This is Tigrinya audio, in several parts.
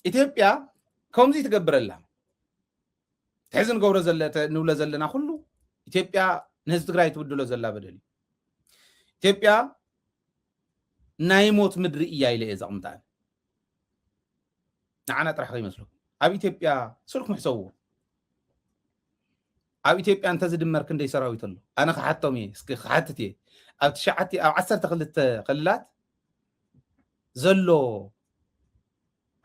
ኢትዮጵያ ከምዚ ትገብረላ ትሕዝን ገብረ ዘለተ ንብለ ዘለና ኩሉ ኢትዮጵያ ንህዝቢ ትግራይ ትብድሎ ዘላ በደል ኢትዮጵያ ናይ ሞት ምድሪ እያ ኢለ እየ ዘቕምጣ ንዓና ጥራሕ ከይመስለኩም ኣብ ኢትዮጵያ ስልኩም ሕሰብዎ ኣብ ኢትዮጵያ እንተዝድመር ክንደይ ሰራዊት ኣሎ ኣነ ክሓቶም እየ እስኪ ክሓትት እየ ኣብ 12 ክልላት ዘሎ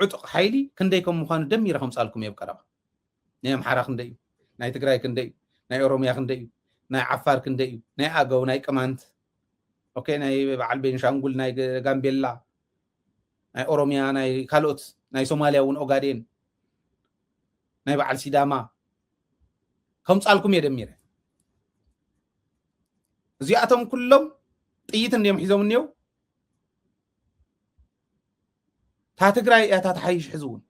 ዕጡቕ ሓይሊ ክንደይ ከም ምዃኑ ደሚረ ከምፃልኩም እየ ብቀረባ ናይ ኣምሓራ ክንደይ እዩ ናይ ትግራይ ክንደይ እዩ ናይ ኦሮምያ ክንደይ እዩ ናይ ዓፋር ክንደይ እዩ ናይ ኣገው ናይ ቅማንት ኦኬ ናይ በዓል ቤንሻንጉል ናይ ጋምቤላ ናይ ኦሮምያ ናይ ካልኦት ናይ ሶማልያ እውን ኦጋዴን ናይ በዓል ሲዳማ ከምፃልኩም እየ ደሚረ እዚኣቶም ኩሎም ጥይት እንዲኦም ሒዞም እኒው ታ ትግራይ እያ ታ ተሓይሽ ሕዝውን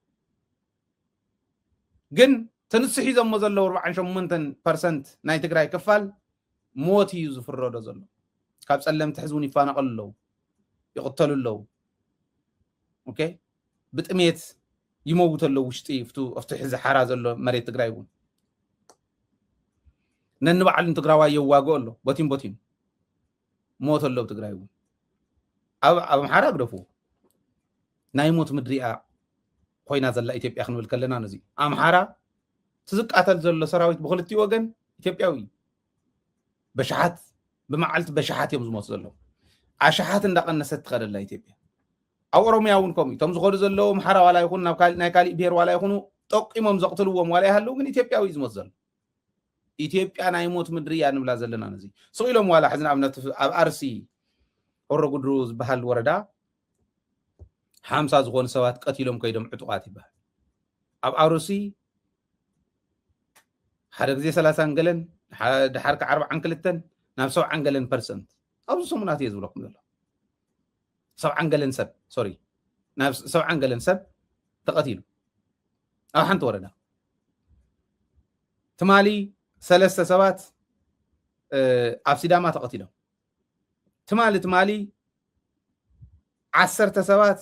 ግን ተንስ ሒዞሞ ዘለዉ 48% ናይ ትግራይ ክፋል ሞት እዩ ዝፍረዶ ዘሎ ካብ ፀለምቲ ሕዝውን ይፋነቐሉ ኣለዉ ይቕተሉ ኣለዉ ኦኬ ብጥሜት ይመውቱ ኣለዉ ውሽጢ ኣብቲ ሕዚ ሓራ ዘሎ መሬት ትግራይ እውን ነንባዕልን ትግራዋይ የዋግኦ ኣሎ ቦቲን ሞት ኣለዉ ትግራይ እውን ኣብ ኣምሓራ ግደፍዎ ናይ ሞት ምድሪኣ ኮይና ዘላ ኢትዮጵያ ክንብል ከለና ነዚ ኣምሓራ ትዝቃተል ዘሎ ሰራዊት ብክልቲኡ ወገን ኢትዮጵያዊ በሸሓት ብመዓልቲ በሸሓት እዮም ዝሞቱ ዘለዉ ኣሸሓት እንዳቐነሰት ትኸደላ ኢትዮጵያ ኣብ ኦሮምያ እውን ከምኡ እቶም ዝኸዱ ዘለዉ ኣምሓራ ዋላ ይኹን ናይ ካሊእ ብሄር ዋላ ይኹኑ ጠቂሞም ዘቕትልዎም ዋላ ይሃለዉ ግን ኢትዮጵያዊ እዩ ዝሞት ዘሎ ኢትዮጵያ ናይ ሞት ምድሪ እያ ንብላ ዘለና ነዚ ስኢሎም ዋላ ሕዚ ንኣብነት ኣብ ኣርሲ ሆሮ ጉድሩ ዝበሃል ወረዳ 50 ዝኾኑ ሰባት ቀቲሎም ከይዶም ዕጡቃት ይበሃል ኣብ ኣርሲ ሓደ ግዜ 30 ገለን ድሓር 42 ናብ 70 ገለን ፐርሰንት ኣብዚ ሰሙናት እየ ዝብለኩም ዘሎ 70 ገለን ሰብ ሶሪ ናብ 70 ገለን ሰብ ተቐቲሉ ኣብ ሓንቲ ወረዳ ትማሊ 3 ሰባት ኣብ ሲዳማ ተቐቲሎም ትማሊ 10 ሰባት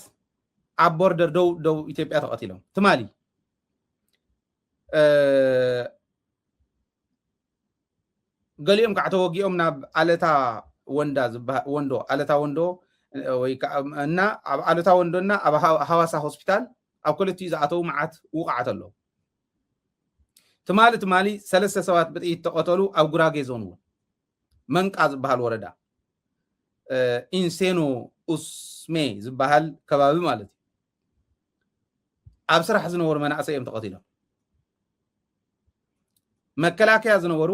ኣብ ቦርደር ደው ኢትዮጵያ ተቐቲሎም ትማሊ ገሊኦም ከዓ ተወጊኦም ናብ ኣለታ ወንዳ ወንዶ ኣለታ ወንዶ ወይ እና ኣብ ኣለታ ወንዶና ኣብ ሃዋሳ ሆስፒታል ኣብ ክልቲኡ ዝኣተው መዓት ውቃዓት ኣለዉ ትማሊ 3 ሰባት ብጥይት ተቐተሉ ኣብ ጉራጌ ዞን እውን መንቃ ዝበሃል ወረዳ ኢንሴኖ ኡስሜ ዝበሃል ከባቢ ማለት እዩ ኣብ ስራሕ ዝነበሩ መናእሰይ እዮም ተቐቲሎም መከላከያ ዝነበሩ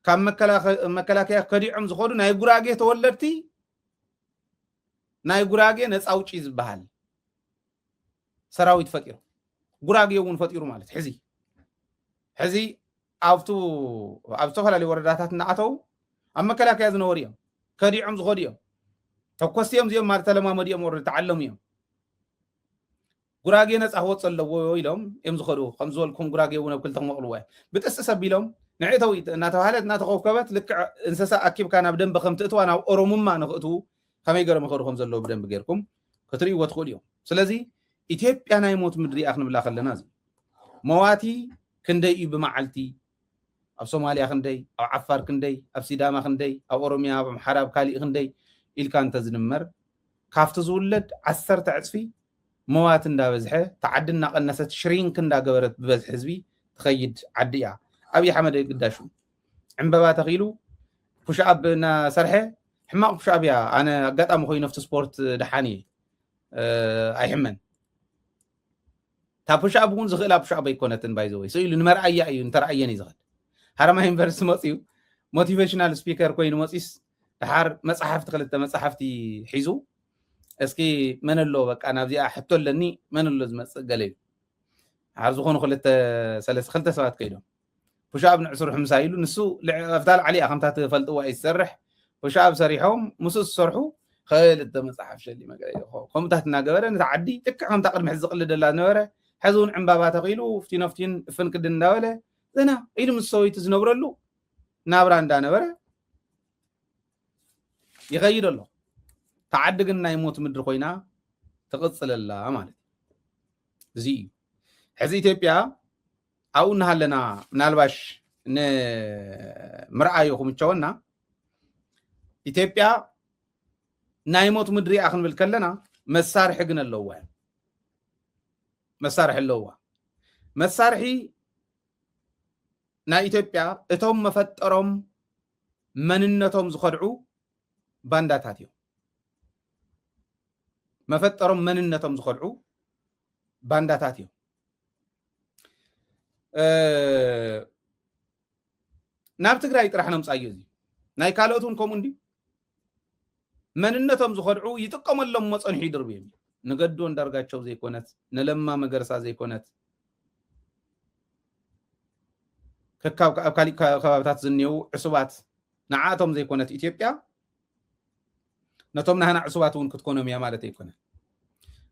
ካብ መከላከያ ከዲዖም ዝኸዱ ናይ ጉራጌ ተወለድቲ ናይ ጉራጌ ነፃ አውጪ ዝበሃል ሰራዊት ፈጢሩ ጉራጌ እውን ፈጢሩ ማለት ሕዚ ኣብ ዝተፈላለዩ ወረዳታት እናኣተው ኣብ መከላከያ ዝነበሩ እዮም ከዲዖም ዝኸዱ እዮም ተኮስቲኦም እዚኦም ማለት ተለማመዱ እዮም ወረድ ተዓለሙ እዮም ጉራጌ ነፃ ክወፅ ኣለዎ ኢሎም እዮም ዝኸዱ ከም ዝበልኩም ጉራጌ እውን ኣብ ክልተ ክመቕልዎ ብጥስ ሰቢሎም ንዕተው እናተባሃለት እናተኸብከበት ልክዕ እንስሳ ኣኪብካ ናብ ደንበ ከም ትእትዋ ናብ ኦሮሙማ ንኽእትዉ ከመይ ገይሮም ይኸዱ ከም ዘለዎ ብደንቢ ጌርኩም ክትርእይዎ ትኽእሉ እዮም ስለዚ ኢትዮጵያ ናይ ሞት ምድሪ እያ ክንብላ ከለና እዚ መዋቲ ክንደይ እዩ ብመዓልቲ ኣብ ሶማልያ ክንደይ ኣብ ዓፋር ክንደይ ኣብ ሲዳማ ክንደይ ኣብ ኦሮምያ ኣብ ኣምሓራ ኣብ ካሊእ ክንደይ ኢልካ እንተዝንመር ካብቲ ዝውለድ 10 ዕፅፊ መዋት እንዳበዝሐ ተዓዲ እናቐነሰት ሽሪንክ እንዳገበረት ብበዝሒ ህዝቢ ትኸይድ ዓዲ እያ ኣብዪ ኣሕመድ ግዳሹ ዕምበባ ተኺሉ ፑሽኣብ እናሰርሐ ሕማቕ ፑሽኣብ እያ ኣነ ኣጋጣሚ ኮይኑ ኣብቲ ስፖርት ድሓን እየ ኣይሕመን እታ ፑሽኣብ እውን ዝኽእላ ፑሽኣብ ኣይኮነትን ባይዘወይ ስኢሉ ንመርኣያ እዩ እንተረኣየን እዩ ዝኽእል ሃረማያ ዩኒቨርሲቲ መፅኡ ሞቲቬሽናል ስፒከር ኮይኑ መፂስ ድሓር መፅሓፍቲ 2 መፅሓፍቲ ሒዙ እስኪ መን ኣሎ በቃ ናብዚኣ ሕቶ ኣለኒ መን ኣሎ ዝመፅእ ገለ እዩ ኣብ ዝኾኑ 2 ሰባት ከይዶም ፑሽኣብ ንዕስሩ ሕምሳ ኢሉ ንሱ ኣብታ ላዕሊ እያ ከምታ ትፈልጥዋ እዩ ዝሰርሕ ፑሽኣብ ሰሪሖም ምስ ዝሰርሑ ክልተ መፅሓፍ ሸሊመ ከምኡታት እናገበረ ነታ ዓዲ ጥክዕ ከምታ ቅድሚ ሕዚ ዝቕልደላ ዝነበረ ሕዚ እውን ዕምባባ ተኺሉ ፍቲን ፍንቅድን እንዳበለ ዘና ኢሉ ምስ ሰበይቱ ዝነብረሉ ናብራ እንዳነበረ ይኸይድ ኣሎ ተዓዲ ግን ናይ ሞት ምድሪ ኮይና ትቕፅለላ ማለት زي حزي إثيوبيا أو نهلنا نالباش ن مرأيكم تشونا إثيوبيا نايموت مدري أخن بالكلنا مسارح حقنا اللوه مسارح اللوه مسارحي نا إثيوبيا اتهم مفترم مننتهم زخدعو بانداتاتيو مفترم مننتهم زخدعو بانداتاتيو ናብ ትግራይ ጥራሕ ነው ምጻዩ እዚ ናይ ካልኦቱን ኮሙንዲ መንነቶም ዝኸድዑ ይጥቀመሎም መጸንሒ ይድርብ የሚ ንገዶ እንዳርጋቸው ዘይኮነት ነለማ መገርሳ ዘይኮነት ከካብ ካሊ ከባብታት ዝኔው ዕሱባት ንዓቶም ዘይኮነት ኢትዮጵያ ነቶም ናህና ዕሱባቱን ክትኮኖም ያ ማለት ይኮነ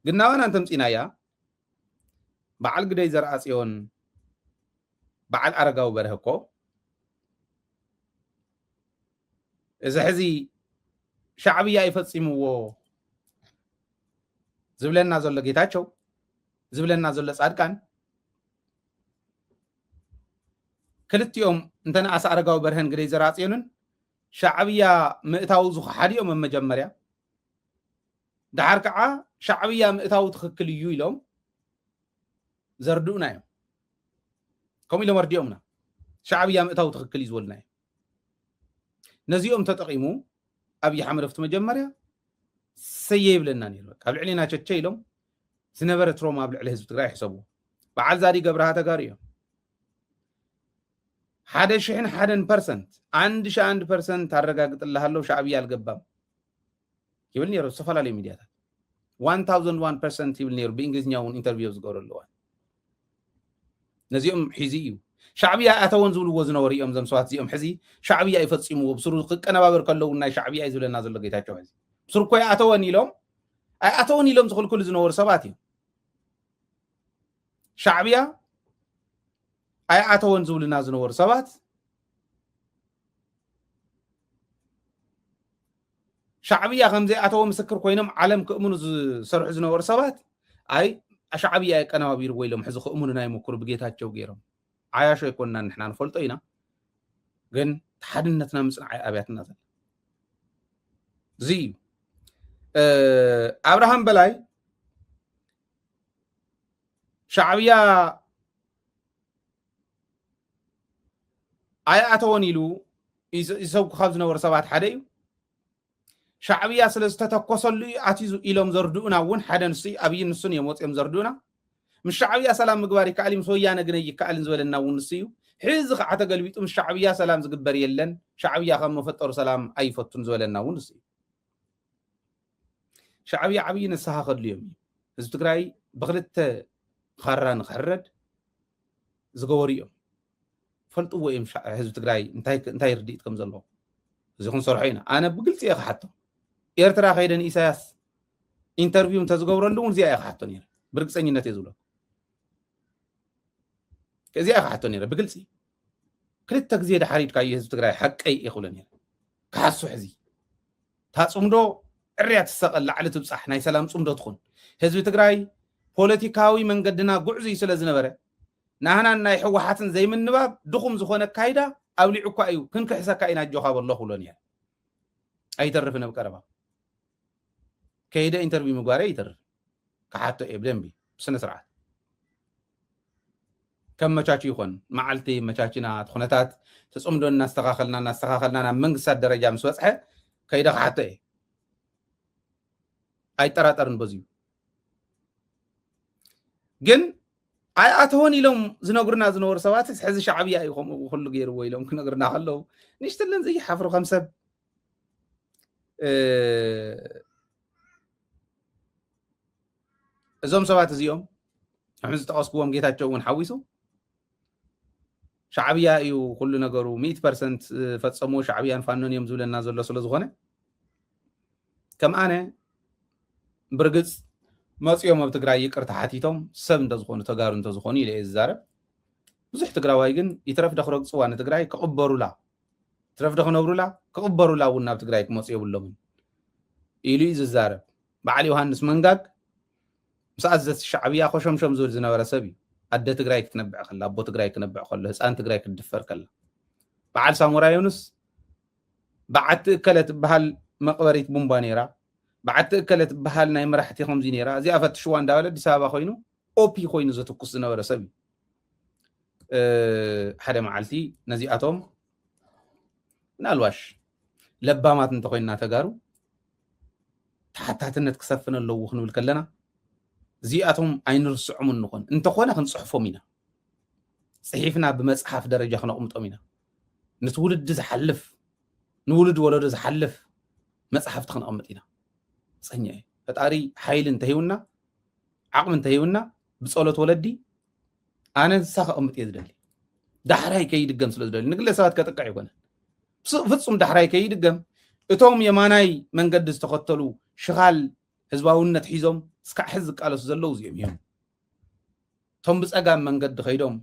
ግናዋን አንተም ጺናያ በዓል ግደይ ዘርአጽዮን በዓል አረጋው በረህኮ إذا حزي شعبية يفصموا زبلنا زول لقيتاچو زبلنا زول لصادقان كلت يوم انتنا اسارغاو برهن غري زراصيونن شعبية مئتاو زخ حديوم مجمريا دحر كعا شعبية مئتاو تخكل يو يلوم زردونا يوم كم يلوم رديومنا شعبية مئتاو تخكل يزولنا نزيوم تطقيمو ابي حمد فت مجمريا سيب لنا نير قبل علينا تشيلهم سنبر تروما قبل عليه حزب تግራይ حسبو بعد زاري قبرها تغاريو حدا شحن 1% 1% ታረጋግጥ ለሃለው ሻዕቢያ አልገባም ይብል ነበር ሰፋላ ላይ ሚዲያታ 1001% ይብል ነበር በእንግሊዝኛውን ኢንተርቪው ዝገበረለዋል ነዚኦም ሒዚዩ شعبية أتون زول وزن وريهم زم سوات زيهم حزي شعبية يفتصموا بسرو قنا بابر كلو ناي شعبية يزول النازل لقيتاچو حزي بسرو كوي أتوني لهم زخل كل زنور سباتي شعبية أي أتون زول النازل نور سبات شعبية خمزة أتون مسكر كوينم علم كأمون سرح زنور سبات أي شعبية كنا بابير ويلهم حزو كأمون ناي مكر بقيتاچو غيرهم عايش يكوننا نحن نفلطينا ግን ተሓድነትና ምጽናዕ አብያትና ዘለ زي ابراهام በላይ ሻዕብያ አያተውን ኢሉ ይሰብኩ ካብ ዝነበሩ ሰባት ሓደ እዩ ሻዕብያ ስለዝተተኮሰሉ አቲዙ ኢሎም ዘርዱኡና እውን ሓደ ንሱ ኣብይ ንሱን የሞጽም ዘርዱኡና مش شعبية سلام مقباري كعلم سويانا قنيجي كعلم زولنا ونسيو حزق حتى قلبيتو مش شعبية سلام زقبر يلن شعبية خم فطر سلام أي فتن زولنا ونسيو شعبية عبيين السها خد اليوم إذا تقرأي بغلت خران خرد زقوريهم فلتوا إيه مش إذا تقرأي انتهي رديت كم زلوا إذا كن صرحينا أنا بقلت يا حتى إيرترا خيرن إساس انترفيو تزقورن لون زي يا حتى نير برقصني نتيزولا كزي اخحتو نيره بقلصي كلت غزي دحريد كاي حزب تግራይ حقي يخولن كاسو حزي ታጽምዶ ዕርያ ተሰቀል ላዕለ ትብጻሕ ናይ ሰላም ጽምዶ ትኹን ህዝቢ ትግራይ ፖለቲካዊ መንገድና ጉዕዙ ስለዝነበረ ናህና ናይ ሕወሓትን ዘይምንባብ ድኹም ዝኾነ ካይዳ ኣብሊዑ እኳ እዩ ክንክሕሰካ ኢና ጆኻ በሎ ሁሎን ያ ኣይተርፍን በቀረባ ከይደ ኢንተርቪው ምግባር ይተርፍ كحتى بدنبي بسنة سرعة كم مشاكل يكون معلتي مشاكلنا تخنتات تصمدون الناس تخاخلنا من قصة درجة مسوسعة كيدا حتى أي ترى بزيو جن أي أتهوني لهم زنقرنا زنور سوات حز شعبية يخم وخلوا غير ويلهم كنا قرنا خلوا نشتغل زي حفر خمسة እዞም ሰባት እዚኦም አሁን ተቀስቁዎም ጌታቸውን ሐዊሱ ሻዕብያ እዩ ሁሉ ነገሩ 100% ፈጸሞ ሻዕብያን ፋኖን የምዝብለና ዘሎ ስለዝኾነ ከም አነ ብርግጽ መጽዮም ኣብ ትግራይ ይቅርታ ሓቲቶም ሰብ እንደዝኾኑ ተጋሩ እንደዝኾኑ ኢለ ዝዛረብ ብዙሕ ትግራዋይ ግን ይትረፍ ደኽረግጽዋ ንትግራይ ከቕበሩላ ትረፍ ደኽነብሩላ ከቕበሩላ እውን ናብ ትግራይ ክመጽ የብሎም ኢሉ ዝዛረብ በዓል ዮሐንስ መንጋግ مسأزت الشعبية خوشم شم زول زنابرة سبي أدى تقرأي كتنبع خلا أبو تقرأي كتنبع خلا هسان تقرأي كتدفر كلا بعد ساموراي يونس بعد تأكلت بهال مقبريت بومبانيرا بعد تأكلت بهال نايم راحتي خمزين يرا زي أفت شوان دولة دي سابا خوينو أوبي خوينو زتو قصنا ورا سبي حدا معلتي نزيئاتهم نالواش لبامات انت خوينا تقارو تحتاتنا تكسفنا اللو وخنو بالكلنا زيئاتهم عين رسعهم النخون انت خونا خنصحفو مينا صحيفنا بمصحف درجة خنا قمطو مينا نتولد زحلف نولد ولد زحلف مصحف تخن قمطينا صنيع فتاري حيل انتهيونا عقم انتهيونا بصولت ولدي أنا ساق قمطي يدلي دحراي كيدقم سلازدلي نقول ساعات كتقع يكون فتصم دحراي كيدقم اتوم يماناي منقد استخطلوا شغال حزباونت حيزم اسكع حز قالس زلو زيهم توم بصقام منقد خيدوم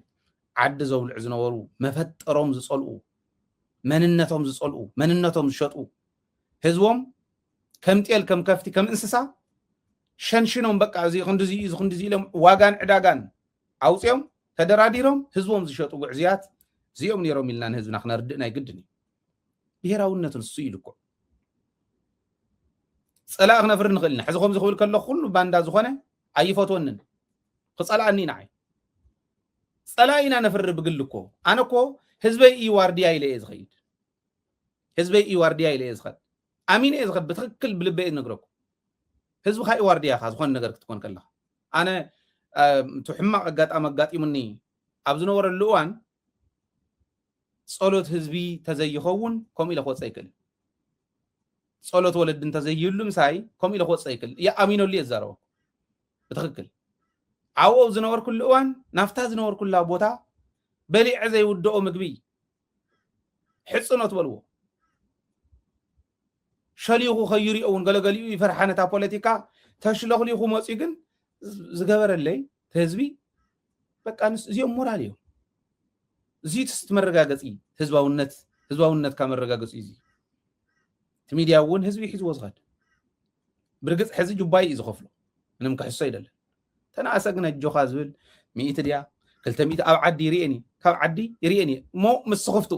عد زول عزنورو مفطروم زصلقو مننتهم زصلقو مننتهم زشطو حزبهم كم تيل كم كفتي كم انسسا شنشنهم بقى زي خندزي لهم واغان عداغان اوصيهم تدراديرهم حزبهم زشطو غعزيات زيهم نيروم يلنا حزبنا خنا ردنا يقدني بهراونتن سيلكو صلاق نفر نخلنا حزخم زخول كله كله باندا زخونه ايفوتونن خصلااني نعي صلاينا نفر بقلكو انا كو حزبي اي واردي ايلي ازخيد حزبي اي واردي ايلي ازخد امين ازخد بتخكل بلبي نغركو حزب خاي واردي اخا زخون ነገር ክትኮን ከላ انا تحمق አጋጣሚምኒ አብዝነወረ ልዋን ጸሎት ህዝቢ ተዘይኸውን ኮም ኢለ ኾጽ አይከል ጸሎት ወለድ እንተዘይሉም ሳይ ኮም ኢለ ኾጽ አይከል ያ አሚኖሊ የዛረው በትክክል አወው ዝነወር ኩሉ እዋን ናፍታ ዝነወር ኩላ ቦታ በሊዕ ዘይውደኦ ምግቢ ሕጽኖት በልዎ ሸሊኹ ኸይሪኦውን ገለገሊኡ ይፈርሓነታ ፖለቲካ ተሽለኽሊኹ መጽ ግን ዝገበረለይ ህዝቢ በቃ እዚኦም ሞራል እዩ زي تستمرغاغصي ህዝባውነት ካመረጋገጽ ይዚ ሚዲያውን ህዝቢ ሒዝ ወዝጋድ ብርግጽ ሕዚ ጁባይ ዝኸፍሉ ምንም ከሕሶ አይደለም ተናሰግነ ጆኻ ዝብል 100 ዲያ 200 ኣብ ዓዲ ይርኤኒ ካብ ዓዲ ይርኤኒ ሞ መስኸፍቱ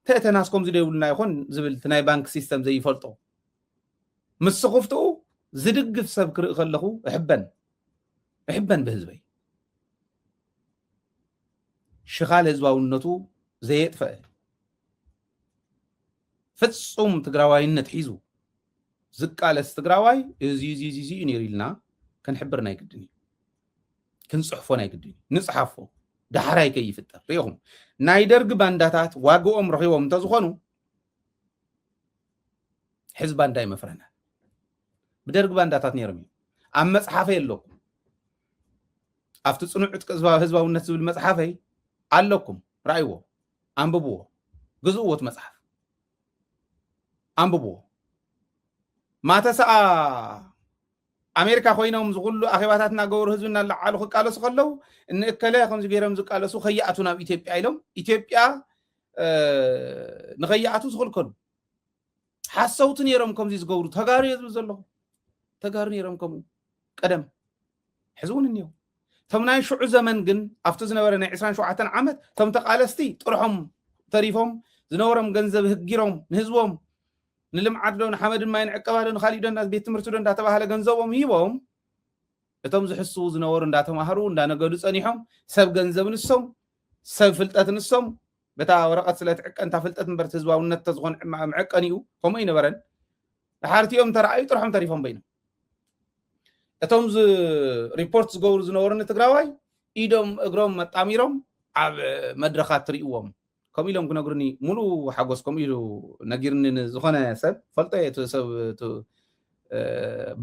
ተተናስኮም ዝደውልና ይኹን ዝብል ናይ ባንክ ሲስተም ዘይፈልጦ መስኸፍቱ ዝድግፍ ሰብ ክርኢ ከለኹ እሕበን በህዝበይ شغال ህዝባውነቱ ዘየጥፈ ፍጹም ትግራዋይነት ሒዙ ዝቃለስ ትግራዋይ እዚ ኔሪልና ከንሕብርና ይግድኒ ክንጽሕፎና ይግድኒ ንጽሓፎ ዳሕራይ ከይፍጠር ሪኹም ናይ ደርግ ባንዳታት ዋግኦም ረኺቦም እንተዝኾኑ ሕዝባ እንዳይ መፍረና ብደርግ ባንዳታት ነይሮም ኣብ መጽሓፈይ ኣለኩም ኣብቲ ጽኑዕት ህዝባውነት ዝብል መጽሓፈይ አለኩም ራእይዎ አንብቡዎ ግዙዎት መጽሐፍ አንብቡዎ ማተሰአ አሜሪካ ኮይኖም ዝሁሉ አኺባታትና ገበሩ ህዝብና ለዓሉ ኸቃለሱ ከለው እንከለ ከምዚ ገይሮም ዝቃለሱ ኸያአቱ ናብ ኢትዮጵያ ኢሎም ኢትዮጵያ ንኸያአቱ ዝኽልከሉ ሓሰውት ነይሮም ከምዚ ዝገብሩ ተጋሩ የዝብ ዘለኹ ተጋሩ ነይሮም ከምኡ ቀደም ሕዝውን እኒዮ ቶም ናይ ሽዑ ዘመን ግን ኣብቲ ዝነበረ ናይ 27 ዓመት ቶም ተቃለስቲ ጥርሖም ተሪፎም ዝነበሮም ገንዘብ ህጊሮም ንህዝቦም ንልምዓት ዶ ንሓመድን ማይን ዕቀባዶ ንኻሊእ ዶ ቤት ትምህርቲ ዶ እንዳተባሃለ ገንዘቦም ሂቦም እቶም ዝሕሱ ዝነበሩ እንዳተማሃሩ እንዳነገዱ ጸኒሖም ሰብ ገንዘብ ንሶም ሰብ ፍልጠት ንሶም በታ ወረቀት ስለትዕቀንታ ፍልጠት ምበርት ህዝባውነት ተዝኾን ምዕቀኒኡ ከምኡ ይነበረን ሓርቲኦም ተራእዩ ጥርሖም ተሪፎም በይኖም እቶም ሪፖርት ዝገብሩ ዝነበሩን ትግራዋይ ኢዶም እግሮም መጣሚሮም ኣብ መድረኻት ትርእዎም ከምኡ ኢሎም ክነግሩኒ ሙሉ ሓጎስ ከምኡ ኢሉ ነጊርኒ ዝኾነ ሰብ ፈልጦ ሰብ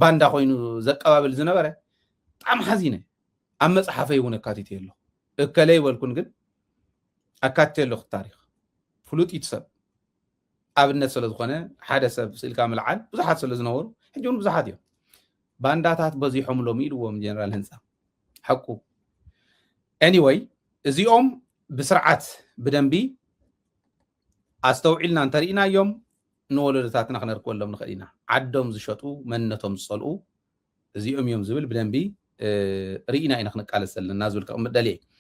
ባንዳ ኮይኑ ዘቀባብል ዝነበረ ጣዕሚ ሓዚነ ኣብ መጽሓፈይ እውን ኣካቲት የሎ እከለ ይበልኩን ግን ኣካቲት የሎ ታሪክ ፍሉጢት ሰብ ኣብነት ስለ ዝኾነ ሓደ ሰብ ስልካ ምልዓል ብዙሓት ስለ ዝነበሩ ሕጂ እውን ብዙሓት እዮም ባንዳታት በዚሖም ሎም ኢልዎም ጀነራል ህንፃ ሓቁ ኤኒዌይ እዚኦም ብስርዓት ብደንቢ ኣስተውዒልና እንተሪእናዮም ንወለዶታትና ክነርክበሎም ንኽእል ኢና ዓዶም ዝሸጡ መንነቶም ዝፀልኡ እዚኦም እዮም ዝብል ብደንቢ ርኢና ኢና ክንቃለስ ዘለና ዝብል ከቕምጥ ደልየ